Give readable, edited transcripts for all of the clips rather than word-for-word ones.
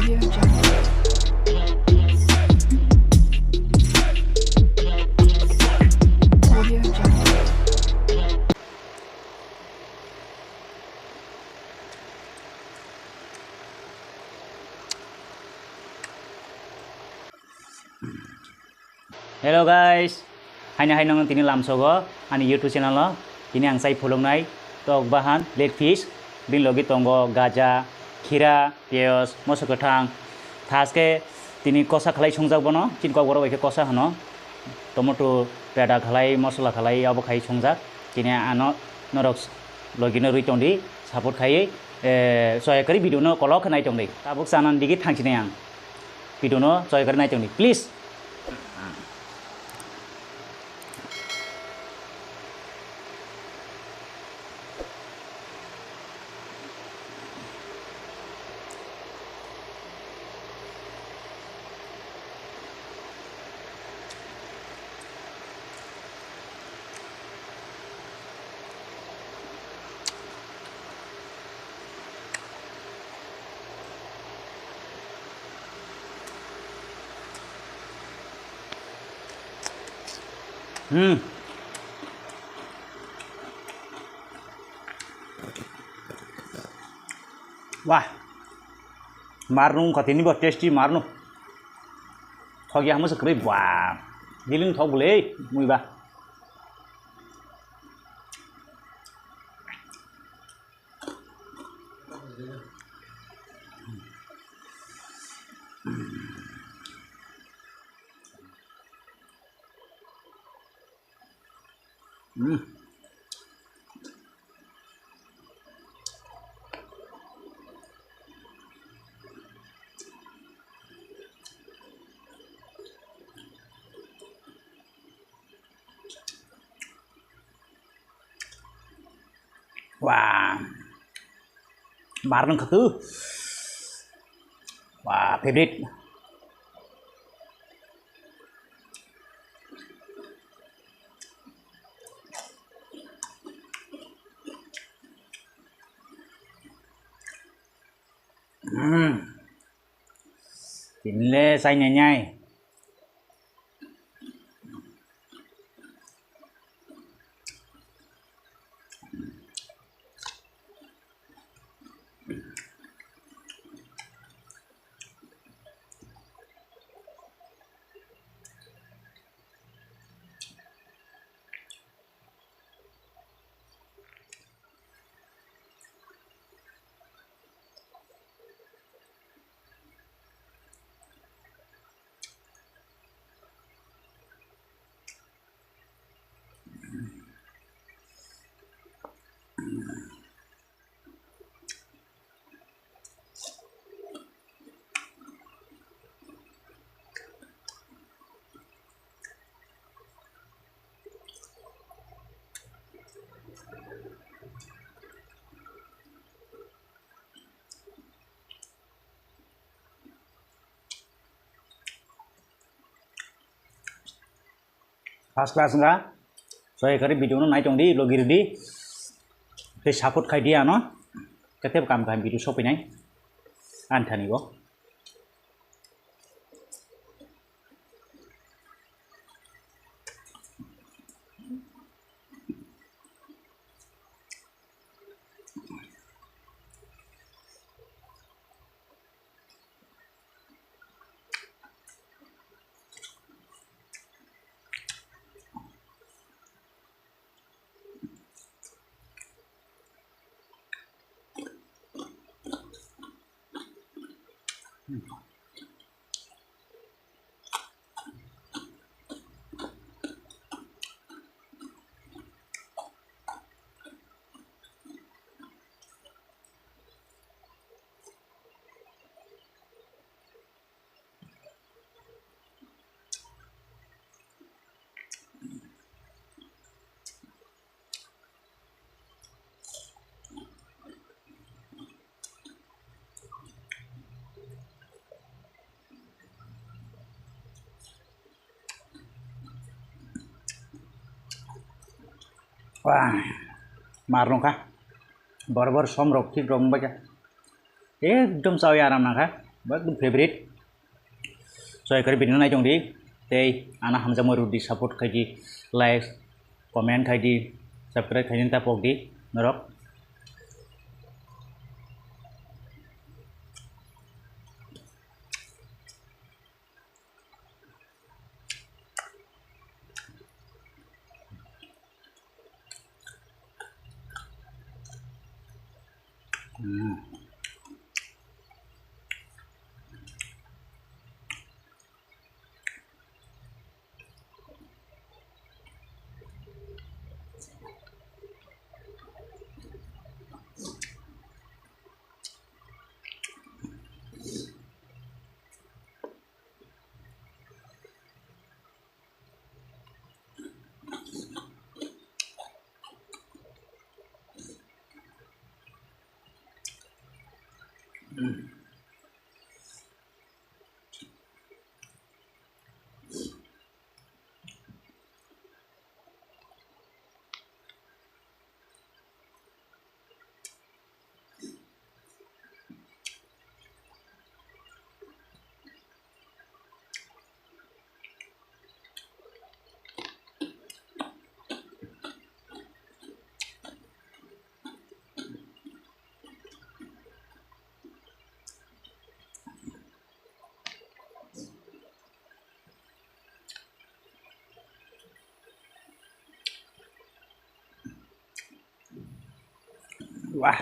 Audio Jungle. Audio Jungle. Hello guys, hai nang tini lam sogo ani YouTube channel lo tini ang sai phulongnai tok bahan leg fish bin logi tongo gaja khira pios moso gothang thaske tini kosa khalai songjak bono chinkok boro baike kosa hano tomato peda khalai mosla khalai abo khai songjak tini ano norok logi no rui tongdi support khai soya kari video no kolok khnai tongdi tabuk sanan digi thangchine ang video no soya kari nai tongdi please Wah, marnung katini buat tasty marnu. Thogi hamu sekali wah, giling thog boleh, mui bah. Wah, marnung katu. Wah, favorite. Tinle sai nhai. First class enggak? Soalnya kari video no naik di logir di, te support kai dia no, ketep kam kam video shop ini, antani go. Wah, marnung kah? Bar-bar som rok thik rong baja. Ekdom sawi aram na kah? but favorite so ekare video nai jong di tei ana hamja maru di support khai di like comment khai di subscribe khai ta pok di norok wah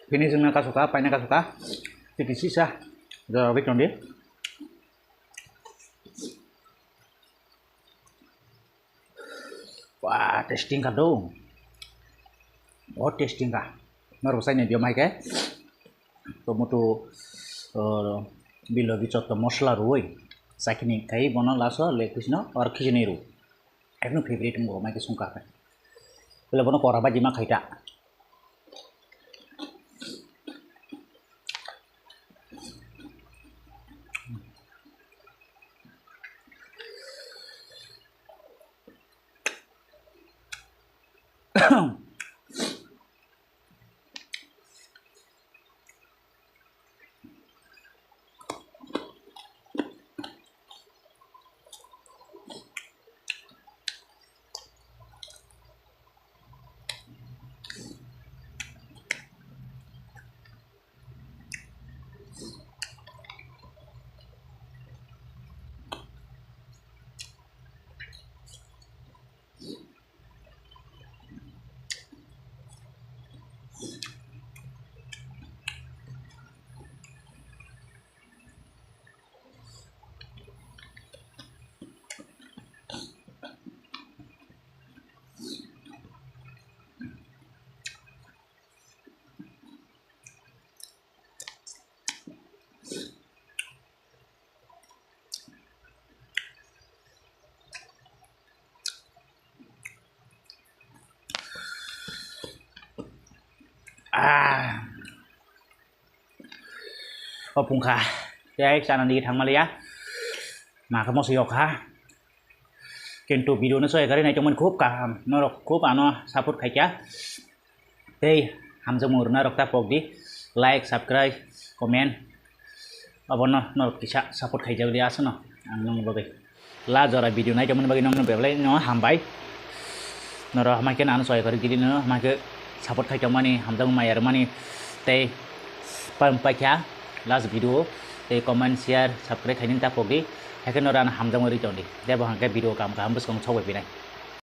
finishing na kasuka paina kasuka tiki sisa the week on dia wah tasting ka dong बहुत tasting ka nor sai ne dia mai ke to moto bilogi chotto mosla roi sakini kai bana laso le krishna or khijini ru ekno favorite mo mai ke sungka ka bele bono kora baji ma khaita ขอบคุณค่ะได้สารดีทางมาเลยมาขโมยสยอกค่ะKentu video na soy kare na choman khub ka no rok khub ano support khai kya tei ham jamur na rok ta pok di like subscribe comment abono no kisa support khai jagli asno ang nong bagai la jora video na choman bagai nong beblai no ham bai no ro ma ken an soy kare gili no ma ke support khai chomani ham jang mai ar mani tei pam pa kya last video tei comment share subscribe khai ning ta pok di Hakan orang ham jang mari chon di. Dia bahang ke video kam kam bus kong chawai pinai.